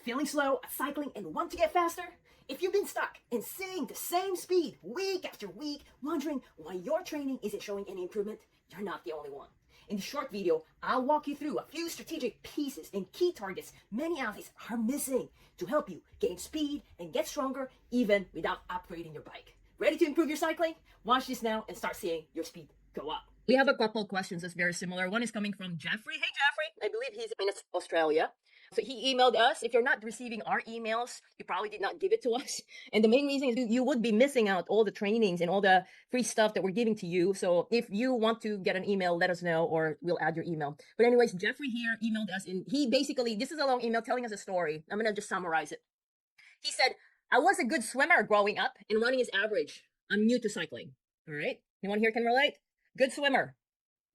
Feeling slow at cycling and want to get faster? If you've been stuck and seeing the same speed week after week, wondering why your training isn't showing any improvement, you're not the only one. In this short video, I'll walk you through a few strategic pieces and key targets many athletes are missing to help you gain speed and get stronger even without upgrading your bike. Ready to improve your cycling? Watch this now and start seeing your speed go up. We have a couple questions that's very similar. One is coming from Jeffrey. Hey, Jeffrey. I believe he's in Australia. So he emailed us. If you're not receiving our emails, you probably did not give it to us. And the main reason is you would be missing out all the trainings and all the free stuff that we're giving to you. So if you want to get an email, let us know or we'll add your email. But anyways, Jeffrey here emailed us and he basically, this is a long email telling us a story. I'm going to just summarize it. He said, I was a good swimmer growing up and running is average. I'm new to cycling. All right. Anyone here can relate? Good swimmer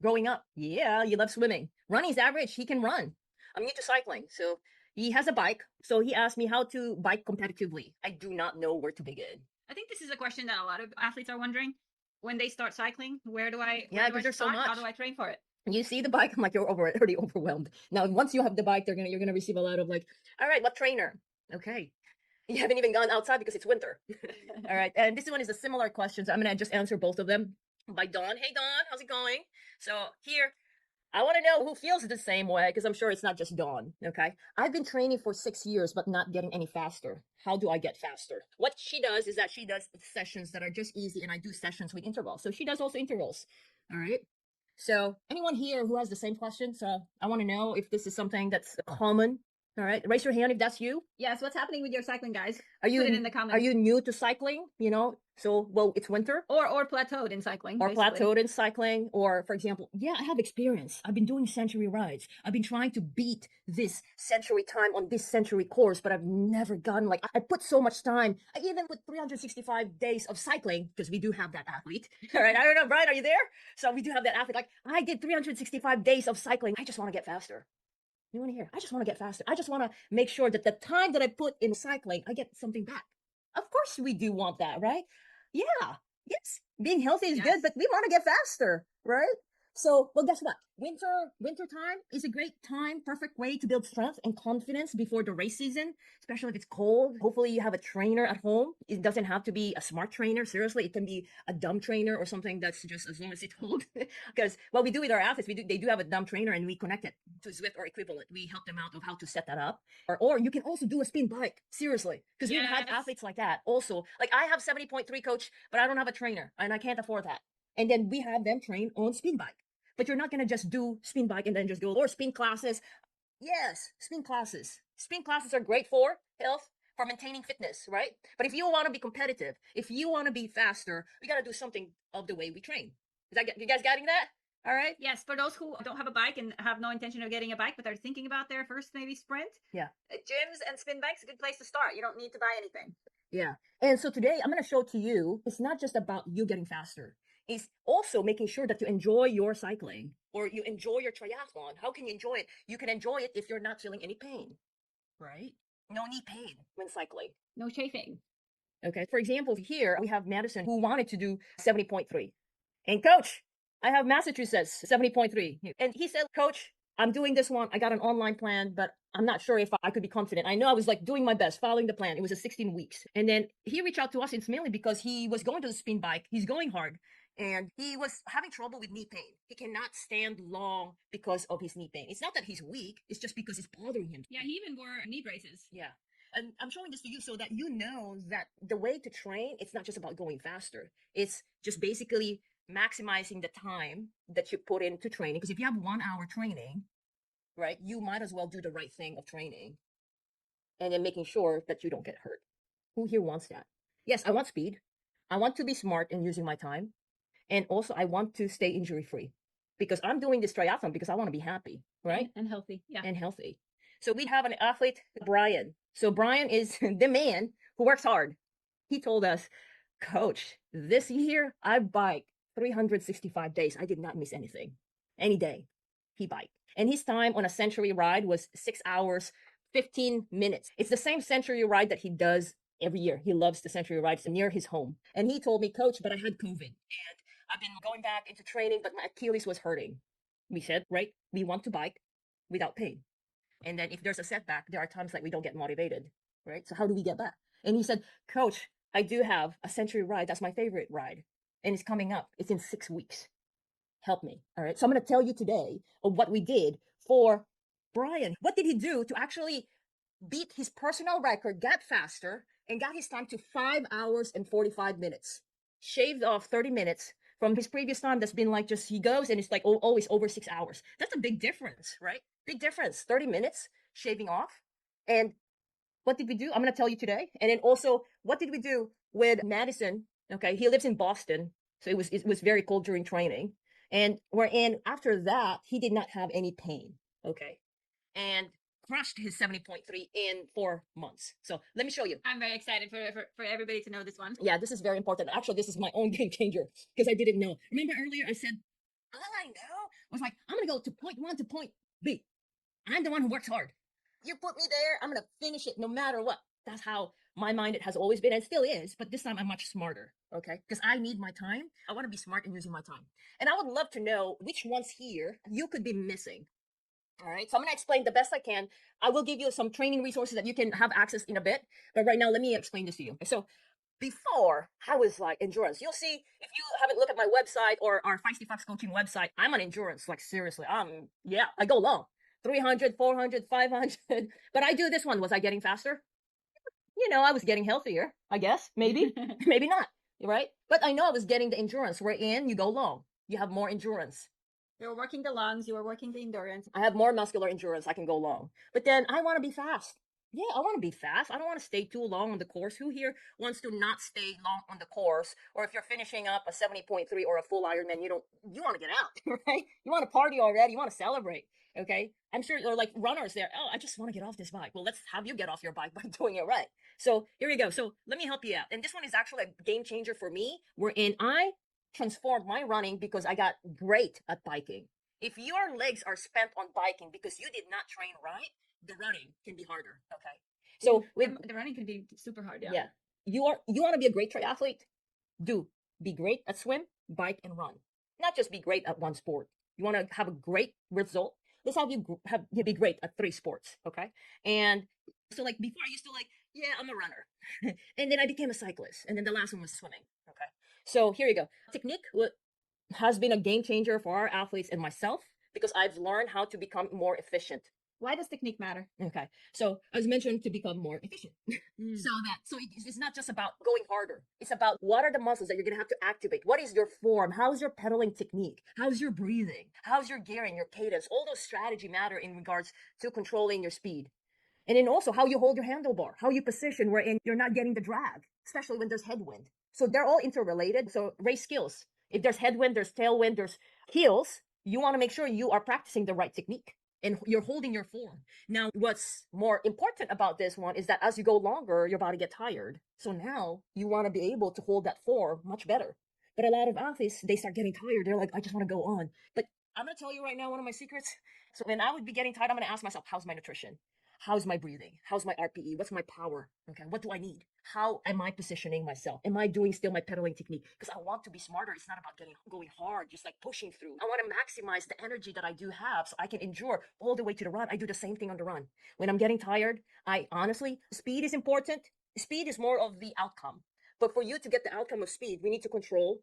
growing up. Yeah, you love swimming. Running is average. He can run. I'm new to cycling. So he has a bike. So he asked me how to bike competitively. I do not know where to begin. I think this is a question that a lot of athletes are wondering when they start cycling. Where do I because there's so much. How do I train for it? You see the bike, I'm like, you're already overwhelmed. Now, once you have the bike, you're gonna receive a lot of like, all right, what trainer? Okay. You haven't even gone outside because it's winter. All right. And this one is a similar question. So I'm gonna just answer both of them by Dawn. Hey Dawn, how's it going? So here, I want to know who feels the same way because I'm sure it's not just Dawn. Okay. I've been training for 6 years, but not getting any faster. How do I get faster? What she does is that she does sessions that are just easy and I do sessions with intervals. So she does also intervals. All right. So anyone here who has the same question? So I want to know if this is something that's common. All right. Raise your hand if that's you. Yes. What's happening with your cycling, guys? Are you Put it in the comments. Are you new to cycling? You know, so well, it's winter. Or plateaued in cycling. Or plateaued in cycling. Or for example, yeah, I have experience. I've been doing century rides. I've been trying to beat this century time on this century course, but I've never gotten like I put so much time. I even with 365 days of cycling, because we do have that athlete. All right. I don't know, Brian, are you there? So we do have that athlete. Like I did 365 days of cycling. I just want to get faster. You want to hear? I just want to get faster. I just want to make sure that the time that I put in cycling, I get something back. Of course we do want that, right? Yeah. Yes. Being healthy is good, but we want to get faster, right? So, well, guess what? Winter time is a great time, perfect way to build strength and confidence before the race season, especially if it's cold. Hopefully you have a trainer at home. It doesn't have to be a smart trainer. Seriously, it can be a dumb trainer or something that's just as long as it's cold. Because what we do with our athletes, they do have a dumb trainer and we connect it to Zwift or equivalent. We help them out of how to set that up. Or you can also do a spin bike. Seriously. Because we've had athletes like that. Also, like I have 70.3 coach, but I don't have a trainer and I can't afford that. And then we have them train on spin bike. But you're not going to just do spin bike and then just go, or spin classes. Yes, spin classes. Spin classes are great for health, for maintaining fitness, right? But if you want to be competitive, if you want to be faster, we got to do something of the way we train. Is that, you guys getting that? All right. Yes. For those who don't have a bike and have no intention of getting a bike, but are thinking about their first maybe sprint. Yeah. Gyms and spin bikes, a good place to start. You don't need to buy anything. Yeah. And so today I'm going to show to you, it's not just about you getting faster. It's also making sure that you enjoy your cycling or you enjoy your triathlon. How can you enjoy it? You can enjoy it if you're not feeling any pain, right? No knee pain when cycling. No chafing. Okay. For example, here we have Madison who wanted to do 70.3. And coach, I have Massachusetts 70.3. And he said, coach, I'm doing this one. I got an online plan, but I'm not sure if I could be confident. I know I was like doing my best, following the plan. It was a 16 weeks. And then he reached out to us. It's mainly because he was going to the spin bike. He's going hard. And he was having trouble with knee pain. He cannot stand long because of his knee pain. It's not that he's weak. It's just because it's bothering him. Yeah, he even wore knee braces. Yeah. And I'm showing this to you so that you know that the way to train, it's not just about going faster. It's just basically maximizing the time that you put into training. Because if you have 1 hour training, right, you might as well do the right thing of training and then making sure that you don't get hurt. Who here wants that? Yes, I want speed. I want to be smart in using my time. And also I want to stay injury free because I'm doing this triathlon because I want to be happy, right? And healthy. Yeah. And healthy. So we have an athlete, Brian. So Brian is the man who works hard. He told us, coach, this year I biked 365 days. I did not miss anything. Any day he biked. And his time on a century ride was 6 hours, 15 minutes. It's the same century ride that he does every year. He loves the century rides near his home. And he told me, coach, but I had COVID and I've been going back into training, but my Achilles was hurting. We said, right, we want to bike without pain. And then if there's a setback, there are times like we don't get motivated, right? So how do we get back? And he said, Coach, I do have a century ride. That's my favorite ride. And it's coming up. It's in 6 weeks. Help me. All right. So I'm going to tell you today of what we did for Brian. What did he do to actually beat his personal record, got faster, and got his time to 5 hours and 45 minutes? Shaved off 30 minutes from his previous time that's been like just he goes and it's like always over 6 hours. That's a big difference, right? Big difference. 30 minutes shaving off. And what did we do? I'm going to tell you today. And then also, what did we do with Madison? Okay, he lives in Boston, so it was very cold during training. And we're in after that, he did not have any pain. Okay, and crushed his 70.3 in 4 months. So let me show you. I'm very excited for everybody to know this one. Yeah, this is very important. Actually, this is my own game changer because I didn't know. Remember earlier I said, all I know was like, I'm going to go to point one to point B. I'm the one who works hard. You put me there, I'm going to finish it no matter what. That's how my mind it has always been and still is, but this time I'm much smarter, okay? Because I need my time. I want to be smart in using my time. And I would love to know which ones here you could be missing. All right, so I'm going to explain the best I can. I will give you some training resources that you can have access in a bit. But right now, let me explain this to you. So before, I was like endurance. You'll see if you haven't looked at my website or our Feisty Fox coaching website, I'm on endurance. Like seriously, yeah, I go long. 300, 400, 500. But I do this one. Was I getting faster? I was getting healthier, I guess. Maybe, maybe not, right? But I know I was getting the endurance. Wherein you go long, you have more endurance. You were working the lungs, you were working the endurance. I have more muscular endurance. I can go long. But then I want to be fast. Yeah, I want to be fast. I don't want to stay too long on the course. Who here wants to not stay long on the course? Or if you're finishing up a 70.3 or a full Ironman, you want to get out, right? You want to party already. You want to celebrate. Okay. I'm sure you're like runners there. Oh, I just want to get off this bike. Well, let's have you get off your bike by doing it right. So here we go. So let me help you out. And this one is actually a game changer for me, wherein I transformed my running because I got great at biking. If your legs are spent on biking because you did not train right, the running can be harder. Okay. So the running can be super hard. Yeah. Yeah. You want to be a great triathlete? Do be great at swim, bike, and run. Not just be great at one sport. You want to have a great result. Let's have you be great at 3 sports. Okay. And so like before I used to like, yeah, I'm a runner. And then I became a cyclist. And then the last one was swimming. Okay. So here you go. Technique has been a game changer for our athletes and myself because I've learned how to become more efficient. Why does technique matter? Okay. So as mentioned, to become more efficient. So it's not just about going harder. It's about what are the muscles that you're gonna have to activate. What is your form? How's your pedaling technique? How's your breathing? How's your gearing, your cadence? All those strategy matter in regards to controlling your speed. And then also how you hold your handlebar, how you position wherein you're not getting the drag, especially when there's headwind. So they're all interrelated. So race skills. If there's headwind, there's tailwind, there's heels, you want to make sure you are practicing the right technique and you're holding your form. Now, what's more important about this one is that as you go longer, your body gets tired. So now you want to be able to hold that form much better. But a lot of athletes, they start getting tired. They're like, I just want to go on. But I'm going to tell you right now, one of my secrets. So when I would be getting tired, I'm going to ask myself, how's my nutrition? How's my breathing? How's my RPE? What's my power? Okay, what do I need? How am I positioning myself? Am I doing still my pedaling technique? Because I want to be smarter. It's not about going hard, just like pushing through. I want to maximize the energy that I do have so I can endure all the way to the run. I do the same thing on the run. When I'm getting tired, I honestly, speed is important. Speed is more of the outcome. But for you to get the outcome of speed, we need to control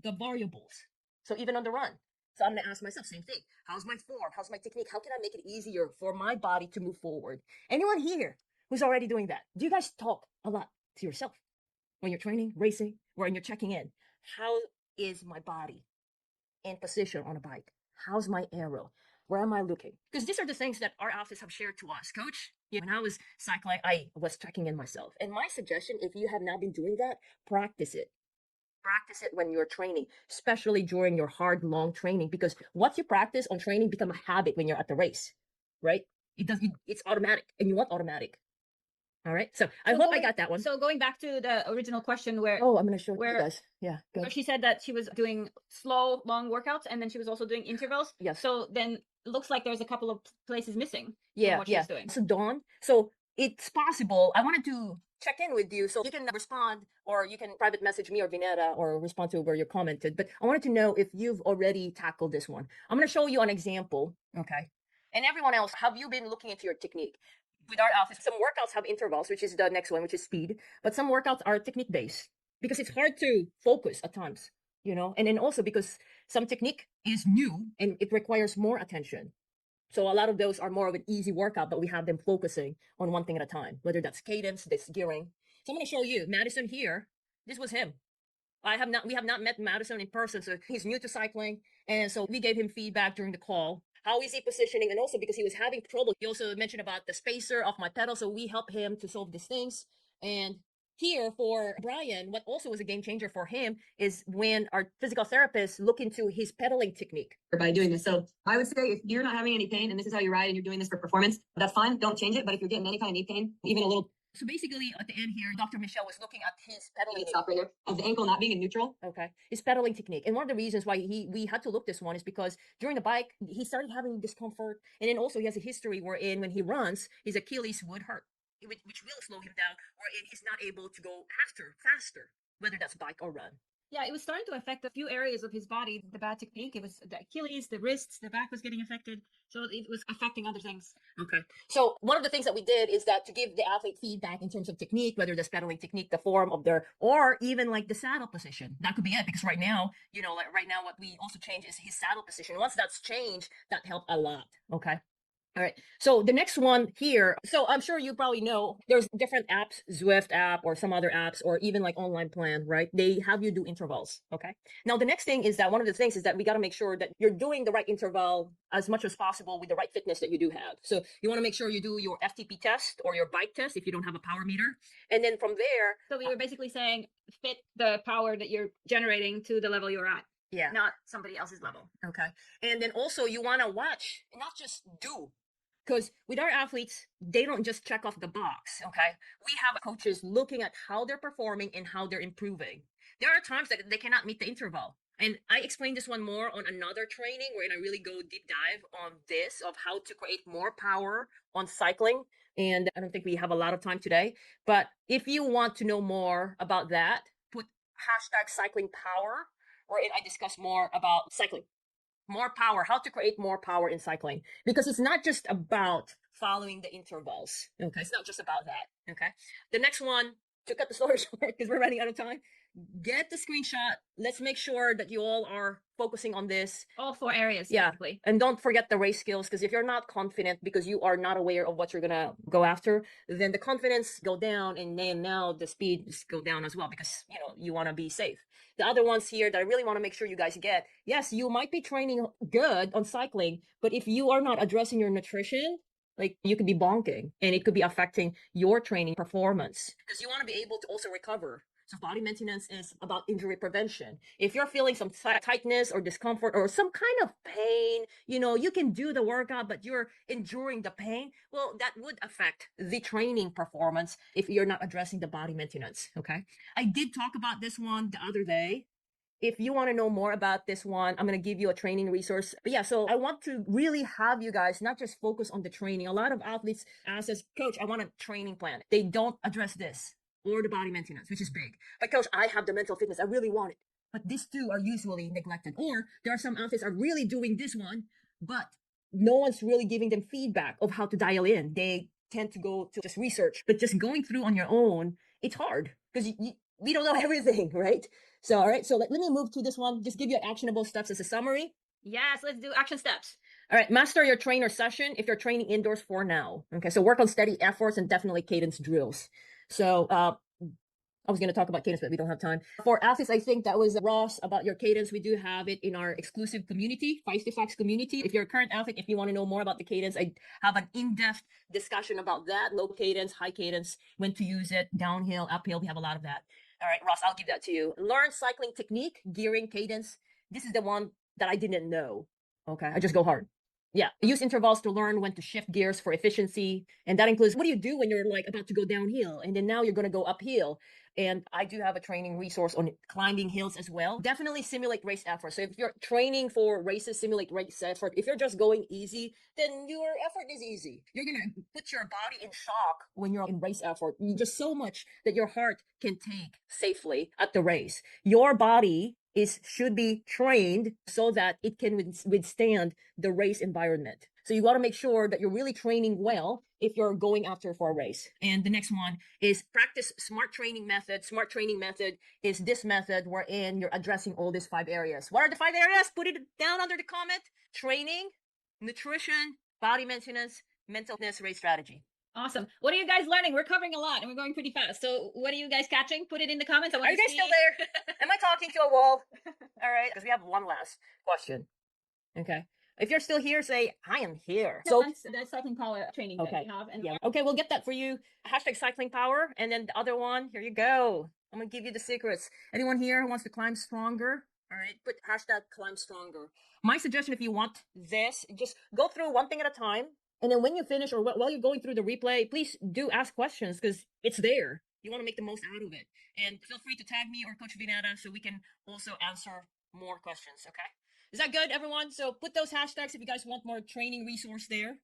the variables. So even on the run, so I'm going to ask myself, same thing. How's my form? How's my technique? How can I make it easier for my body to move forward? Anyone here who's already doing that? Do you guys talk a lot to yourself when you're training, racing, or when you're checking in? How is my body in position on a bike? How's my aero? Where am I looking? Because these are the things that our athletes have shared to us. Coach, when I was cycling, I was checking in myself. And my suggestion, if you have not been doing that, practice it. Practice it when you're training, especially during your hard, long training, because what you practice on training become a habit when you're at the race, right? It's automatic, and you want automatic. All right. So I hope I got that one. So going back to the original question where I'm going to show you guys. Yeah. Good. She said that she was doing slow, long workouts, and then she was also doing intervals. Yes. So then it looks like there's a couple of places missing. Yeah. What she's doing. So Dawn. So it's possible. I wanted to check in with you so you can respond, or you can private message me or Vineta or respond to where you commented. But I wanted to know if you've already tackled this one. I'm going to show you an example. Okay. And everyone else, have you been looking into your technique? With our athletes, some workouts have intervals, which is the next one, which is speed, but some workouts are technique based because it's hard to focus at times, and then also because some technique is new and it requires more attention. So a lot of those are more of an easy workout, but we have them focusing on one thing at a time, whether that's cadence, this gearing. So I'm going to show you Madison here. This was him. We have not met Madison in person, so he's new to cycling. And so we gave him feedback during the call. How is he positioning? And also because he was having trouble, he also mentioned about the spacer of my pedal. So we help him to solve these things. And here for Brian, what also was a game changer for him is when our physical therapist look into his pedaling technique. By doing this. So I would say if you're not having any pain and this is how you ride and you're doing this for performance, that's fine. Don't change it. But if you're getting any kind of knee pain, even a little. So basically, at the end here, Dr. Michelle was looking at his pedaling. Stop right here. Of the ankle not being in neutral. Okay, his pedaling technique, and one of the reasons why we had to look this one is because during the bike he started having discomfort, and then also he has a history wherein when he runs, his Achilles would hurt, which will slow him down, wherein he's not able to go faster, whether that's bike or run. Yeah, it was starting to affect a few areas of his body. The bad technique, it was the Achilles, the wrists, the back was getting affected. So it was affecting other things. Okay. So one of the things that we did is that to give the athlete feedback in terms of technique, whether the pedaling technique, the form of their, or even like the saddle position. That could be it, because right now, like right now what we also change is his saddle position. Once that's changed, that helped a lot. Okay. All right. So the next one here. So I'm sure you probably know there's different apps, Zwift app or some other apps, or even like online plan, right? They have you do intervals. Okay. Now the next thing is that one of the things is that we got to make sure that you're doing the right interval as much as possible with the right fitness that you do have. So you want to make sure you do your FTP test or your bike test if you don't have a power meter. And then from there. So we were basically saying fit the power that you're generating to the level you're at. Yeah. Not somebody else's level. Okay. And then also you want to watch, not just do. Because with our athletes, they don't just check off the box, okay? We have coaches looking at how they're performing and how they're improving. There are times that they cannot meet the interval. And I explained this one more on another training where I really go deep dive on this of how to create more power on cycling. And I don't think we have a lot of time today. But if you want to know more about that, put #cyclingpower, wherein I discuss more about cycling. More power, how to create more power in cycling, because it's not just about following the intervals. Okay, it's not just about that. Okay, the next one, to cut the story short because we're running out of time, get the screenshot. Let's make sure that you all are focusing on this. All 4 areas. Yeah, basically. and don't forget the race skills, because if you're not confident because you are not aware of what you're gonna go after, then the confidence go down, and then now the speed go down as well, because you want to be safe. The other ones here that I really want to make sure you guys get, yes, you might be training good on cycling, but if you are not addressing your nutrition, like you could be bonking and it could be affecting your training performance, because you want to be able to also recover. So body maintenance is about injury prevention. If you're feeling some tightness or discomfort or some kind of pain, you can do the workout, but you're enduring the pain. Well, that would affect the training performance if you're not addressing the body maintenance. Okay. I did talk about this one the other day. If you want to know more about this one, I'm going to give you a training resource. But yeah, so I want to really have you guys not just focus on the training. A lot of athletes ask us, Coach, I want a training plan. They don't address this or the body maintenance, which is big. But Coach, I have the mental fitness. I really want it. But these two are usually neglected. Or there are some athletes are really doing this one, but no one's really giving them feedback of how to dial in. They tend to go to just research, but just going through on your own, it's hard because we don't know everything, right? So, all right. So let me move to this one. Just give you actionable steps as a summary. Yes, let's do action steps. All right. Master your trainer session if you're training indoors for now. Okay. So work on steady efforts and definitely cadence drills. So, I was going to talk about cadence, but we don't have time. For athletes, I think that was Ross about your cadence. We do have it in our exclusive community, feistyfox community. If you're a current athlete, if you want to know more about the cadence, I have an in-depth discussion about that. Low cadence, high cadence, when to use it, downhill, uphill. We have a lot of that. All right, Ross, I'll give that to you. Learn cycling technique, gearing, cadence. This is the one that I didn't know. Okay, I just go hard. Yeah, use intervals to learn when to shift gears for efficiency. And that includes, what do you do when you're like about to go downhill and then now you're going to go uphill? And I do have a training resource on climbing hills as well. Definitely simulate race effort. So if you're training for races, simulate race effort. If you're just going easy, then your effort is easy. You're going to put your body in shock when you're in race effort. Just so much that your heart can take safely at the race. Your body should be trained so that it can withstand the race environment. So you got to make sure that you're really training well if you're going after for a race. And the next one is practice smart training method. Smart training method is this method wherein you're addressing all these 5 areas. What are the 5 areas? Put it down under the comment. Training, nutrition, body maintenance, mental fitness, race strategy. Awesome. What are you guys learning? We're covering a lot and we're going pretty fast. So what are you guys catching? Put it in the comments. I want Are you to guys see. still there? Am I talking to a wall? All right, because we have one last question. Okay. If you're still here, say, I am here. So, that's cycling power training that okay. we have. And Yeah. Okay, we'll get that for you. Hashtag cycling power. And then the other one, here you go. I'm going to give you the secrets. Anyone here who wants to climb stronger? All right, put hashtag climb stronger. My suggestion, if you want this, just go through one thing at a time. And then when you finish or while you're going through the replay, please do ask questions because it's there. You want to make the most out of it. And feel free to tag me or Coach Vinata so we can also answer more questions, okay? Is that good, everyone? So put those hashtags if you guys want more training resource there.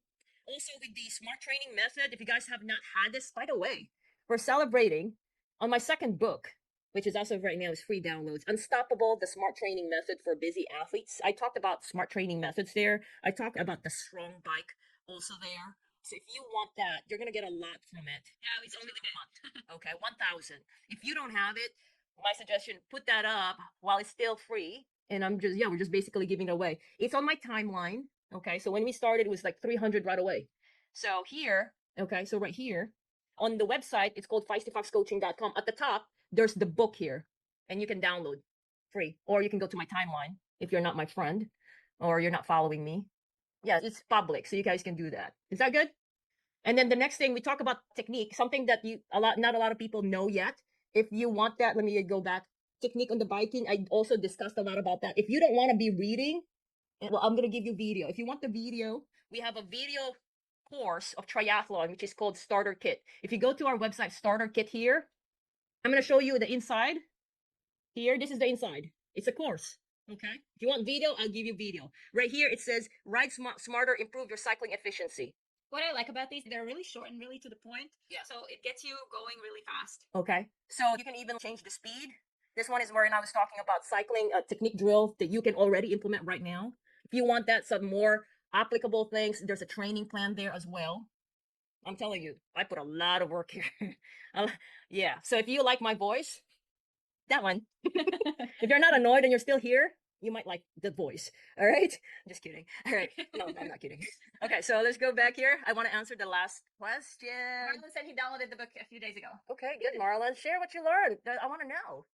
Also, with the smart training method, if you guys have not had this, by the way, we're celebrating on my second book, which is as of right now is free downloads, Unstoppable, the Smart Training Method for Busy Athletes. I talked about smart training methods there. I talked about the strong bike also there. So if you want that, you're going to get a lot from it. yeah, It's only like a month. Okay, 1,000. If you don't have it, my suggestion, put that up while it's still free. And we're just basically giving it away. It's on my timeline. Okay, so when we started, it was like 300 right away. So here, okay, so right here on the website, it's called feistyfoxcoaching.com. At the top, there's the book here, and you can download free. Or you can go to my timeline if you're not my friend or you're not following me. Yeah, it's public, so you guys can do that. Is that good? And then the next thing we talk about technique, something that not a lot of people know yet. If you want that, let me go back. Technique on the biking. I also discussed a lot about that. If you don't want to be reading, well, I'm gonna give you video. If you want the video, we have a video course of triathlon, which is called Starter Kit. If you go to our website, Starter Kit here, I'm gonna show you the inside. Here, this is the inside. It's a course. Okay. If you want video, I'll give you video. Right here, it says ride smarter, improve your cycling efficiency. what I like about these, they're really short and really to the point. Yeah. So it gets you going really fast. Okay. So you can even change the speed. This one is where I was talking about cycling technique drill that you can already implement right now. If you want that, some more applicable things, there's a training plan there as well. I'm telling you, I put a lot of work here. Yeah. So if you like my voice, that one. If you're not annoyed and you're still here, you might like the voice. All right. Just kidding. All right. No, I'm not kidding. Okay. So let's go back here. I want to answer the last question. Marlon said he downloaded the book a few days ago. Okay. Good, Marlon. Share what you learned. I want to know.